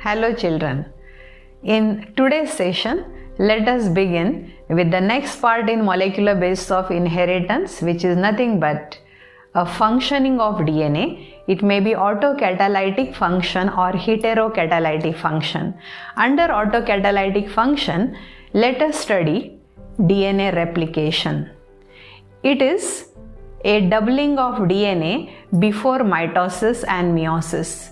Hello children. In today's session, let us begin with the next part in molecular basis of inheritance, which is nothing but a functioning of DNA. It may be autocatalytic function or heterocatalytic function. Under autocatalytic function, let us study DNA replication. It is a doubling of DNA before mitosis and meiosis.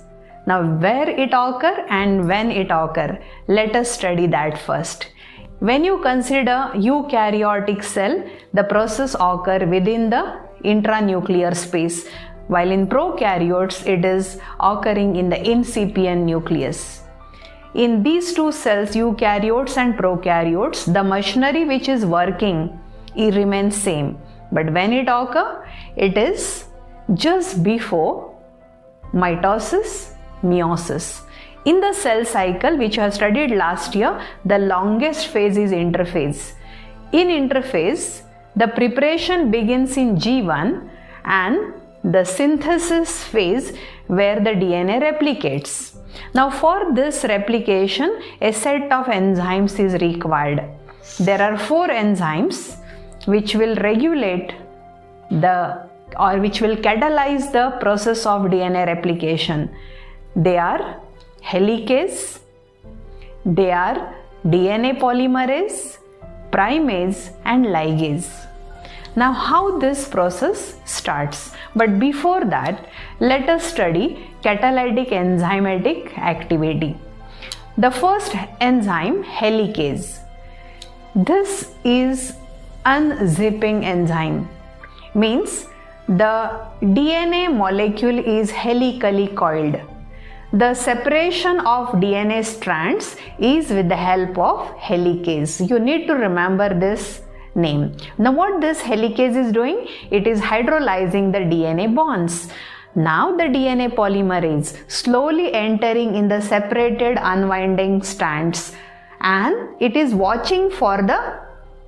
Now, where it occur and when it occur, let us study that first. When you consider eukaryotic cell, the process occur within the intranuclear space, while in prokaryotes it is occurring in the incipient nucleus. In these two cells, eukaryotes and prokaryotes, the machinery which is working, it remains same. But when it occurs, it is just before mitosis, meiosis. In the cell cycle which I studied last year, the longest phase is interphase. In interphase, the preparation begins in G1 and the synthesis phase where the DNA replicates. Now for this replication, a set of enzymes is required. There are 4 enzymes which will regulate which will catalyze the process of DNA replication. They are helicase, they are DNA polymerase, primase and ligase. Now how this process starts? But before that, let us study catalytic enzymatic activity. The first enzyme, helicase. This is unzipping enzyme, means the DNA molecule is helically coiled. The separation of DNA strands is with the help of helicase. You need to remember this name. Now what this helicase is doing? It is hydrolyzing the DNA bonds. Now the DNA polymerase slowly entering in the separated unwinding strands and it is watching for the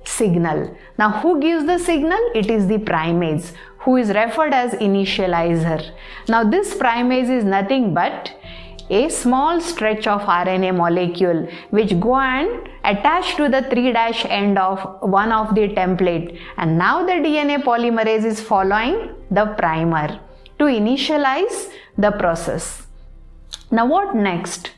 signal. Now who gives the signal? It is the primase, who is referred as initializer. Now this primase is nothing but a small stretch of RNA molecule which go and attach to the 3' end of one of the template, and now the DNA polymerase is following the primer to initialize the process. Now what next?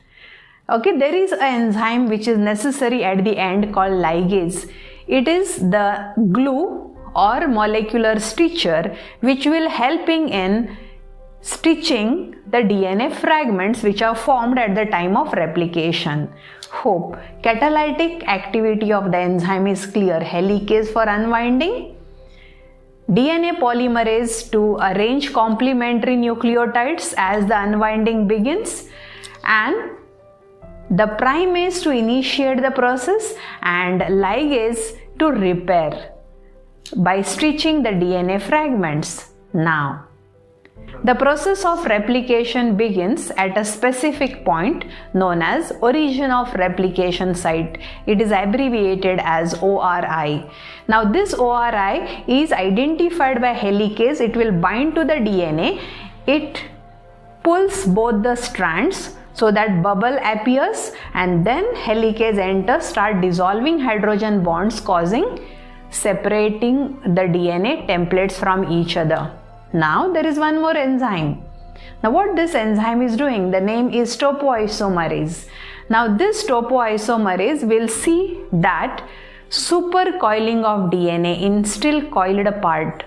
Okay, there is an enzyme which is necessary at the end called ligase. It is the glue or molecular stitcher which will helping in stitching the DNA fragments which are formed at the time of replication. Hope catalytic activity of the enzyme is clear. Helicase for unwinding, DNA polymerase to arrange complementary nucleotides as the unwinding begins, and the primase to initiate the process, and ligase to repair by stitching the DNA fragments. Now the process of replication begins at a specific point known as origin of replication site. It is abbreviated as ORI. Now this ORI is identified by helicase. It will bind to the DNA. It pulls both the strands so that bubble appears, and then helicase enters, start dissolving hydrogen bonds, causing separating the DNA templates from each other. Now there is one more enzyme. Now what this enzyme is doing? The name is topoisomerase. Now this topoisomerase will see that supercoiling of DNA in still coiled part.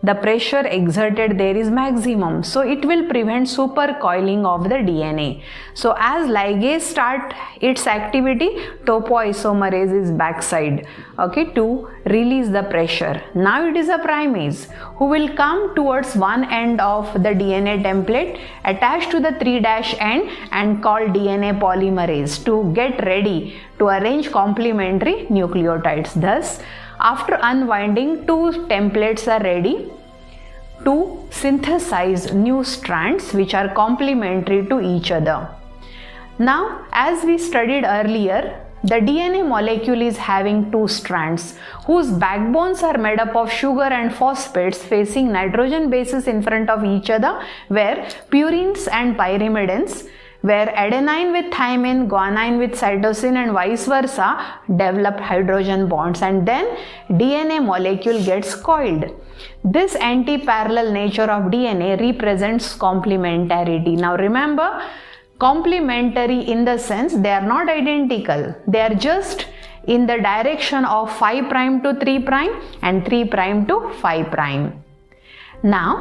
The pressure exerted there is maximum, so it will prevent supercoiling of the DNA. So as ligase start its activity, topoisomerase is backside, okay, to release the pressure. Now it is a primase who will come towards one end of the DNA template attached to the 3' end and called DNA polymerase to get ready to arrange complementary nucleotides. Thus, after unwinding, 2 templates are ready to synthesize new strands which are complementary to each other. Now, as we studied earlier, the DNA molecule is having 2 strands whose backbones are made up of sugar and phosphates facing nitrogen bases in front of each other, where purines and pyrimidines where adenine with thymine, guanine with cytosine and vice versa develop hydrogen bonds, and then DNA molecule gets coiled. This anti-parallel nature of DNA represents complementarity. Now remember, complementary in the sense they are not identical. They are just in the direction of 5' to 3' and 3' to 5'. Now,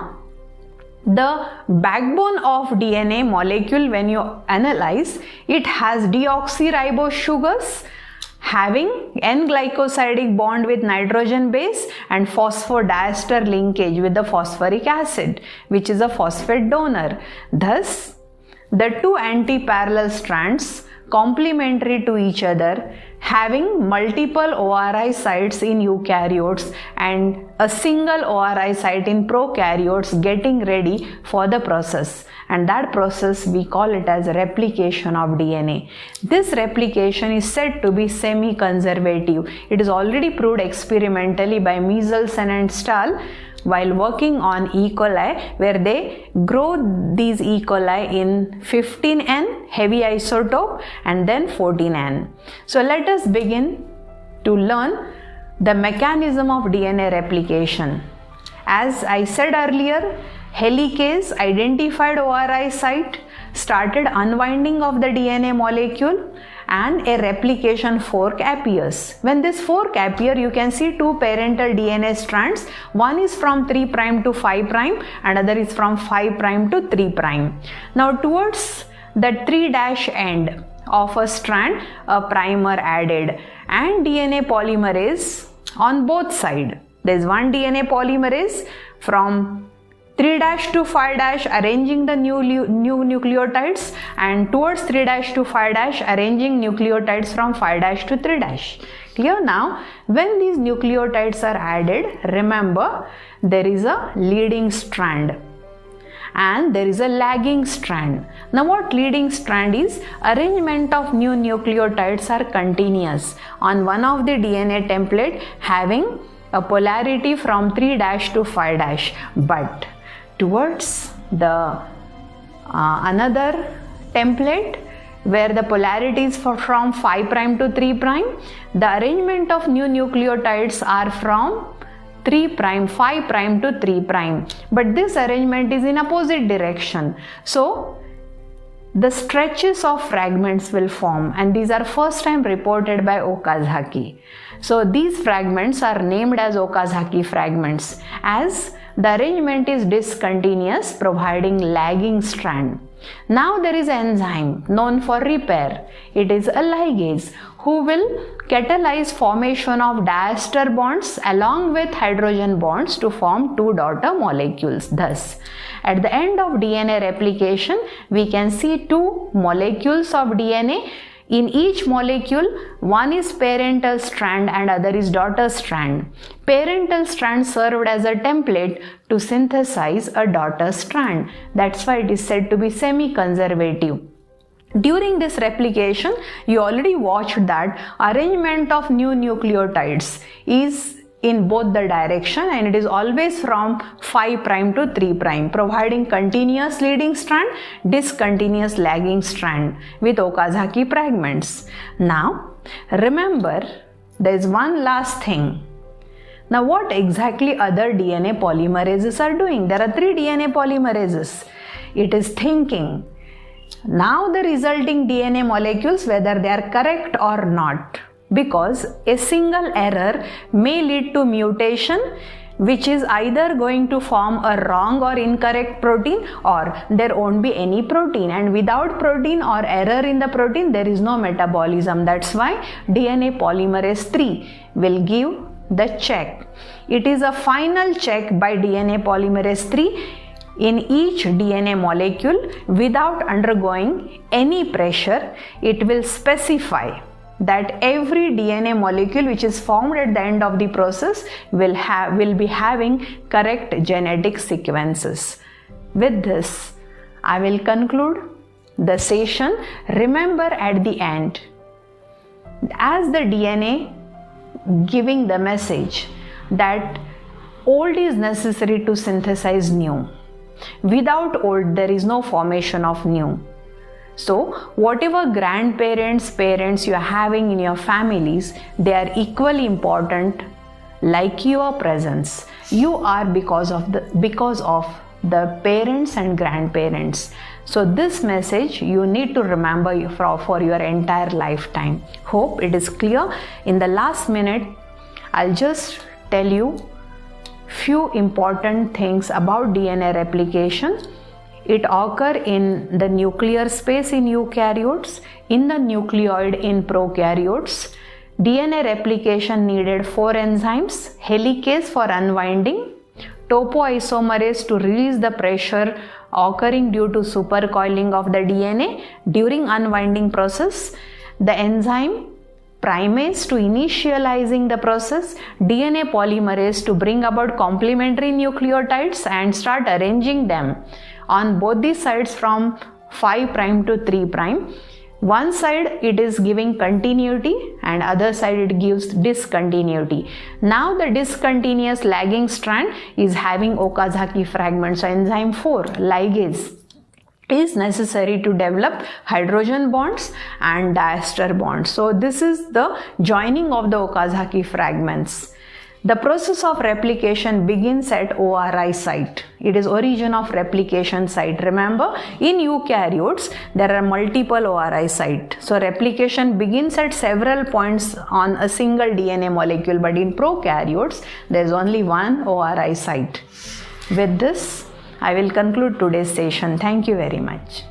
the backbone of DNA molecule, when you analyze, it has deoxyribose sugars having N-glycosidic bond with nitrogen base and phosphodiester linkage with the phosphoric acid, which is a phosphate donor. Thus, the two anti-parallel strands complementary to each other, having multiple ORI sites in eukaryotes and a single ORI site in prokaryotes, getting ready for the process, and that process we call it as replication of DNA. This replication is said to be semi-conservative. It is already proved experimentally by Michelson and Stahl while working on E. coli, where they grow these E. coli in 15N heavy isotope and then 14N. So let us begin to learn the mechanism of DNA replication. As I said earlier, helicase identified ORI site, started unwinding of the DNA molecule, and a replication fork appears. When this fork appears, you can see two parental DNA strands. One is from 3' to 5', and other is from 5' to 3'. Now towards the 3' end of a strand, a primer added, and DNA polymerase on both sides. There is one DNA polymerase from 3' to 5' arranging the new nucleotides, and towards 3' to 5' arranging nucleotides from 5' to 3'. Clear? Now, when these nucleotides are added, remember there is a leading strand and there is a lagging strand. Now what leading strand is? Arrangement of new nucleotides are continuous on one of the DNA template having a polarity from 3' to 5', but towards the another template where the polarity is from 5' to 3', the arrangement of new nucleotides are from 3', 5' to 3', but this arrangement is in opposite direction. So the stretches of fragments will form, and these are first time reported by Okazaki. So these fragments are named as Okazaki fragments, as the arrangement is discontinuous, providing lagging strand. Now there is an enzyme known for repair. It is a ligase who will catalyze formation of diester bonds along with hydrogen bonds to form two daughter molecules. Thus, at the end of DNA replication, we can see two molecules of DNA. In each molecule, one is parental strand and other is daughter strand. Parental strand served as a template to synthesize a daughter strand. That's why it is said to be semi-conservative. During this replication, you already watched that arrangement of new nucleotides is in both the direction, and it is always from 5' to 3', providing continuous leading strand, discontinuous lagging strand with Okazaki fragments. Now, remember, there is one last thing. Now, what exactly other DNA polymerases are doing? There are 3 DNA polymerases. It is thinking. Now, the resulting DNA molecules, whether they are correct or not, because a single error may lead to mutation, which is either going to form a wrong or incorrect protein, or there won't be any protein, and without protein or error in the protein there is no metabolism. That's why DNA polymerase 3 will give the check. It is a final check by DNA polymerase 3 in each DNA molecule without undergoing any pressure. It will specify that every DNA molecule which is formed at the end of the process will be having correct genetic sequences. With this, I will conclude the session. Remember at the end, as the DNA giving the message that old is necessary to synthesize new. Without old, there is no formation of new. So whatever grandparents, parents you are having in your families, they are equally important like your presence. You are because of the parents and grandparents. So this message you need to remember for your entire lifetime. Hope it is clear. In the last minute, I'll just tell you few important things about DNA replication. It occurs in the nuclear space in eukaryotes, in the nucleoid in prokaryotes. DNA replication needed 4 enzymes: helicase for unwinding, topoisomerase to release the pressure occurring due to supercoiling of the DNA during unwinding process, the enzyme primase to initializing the process, DNA polymerase to bring about complementary nucleotides and start arranging them on both the sides from 5' to 3'. One side it is giving continuity and other side it gives discontinuity. Now the discontinuous lagging strand is having Okazaki fragments. So enzyme 4, ligase, is necessary to develop hydrogen bonds and diester bonds. So this is the joining of the Okazaki fragments. The process of replication begins at ORI site. It is origin of replication site. Remember, in eukaryotes, there are multiple ORI sites. So replication begins at several points on a single DNA molecule, but in prokaryotes, there is only one ORI site. With this, I will conclude today's session. Thank you very much.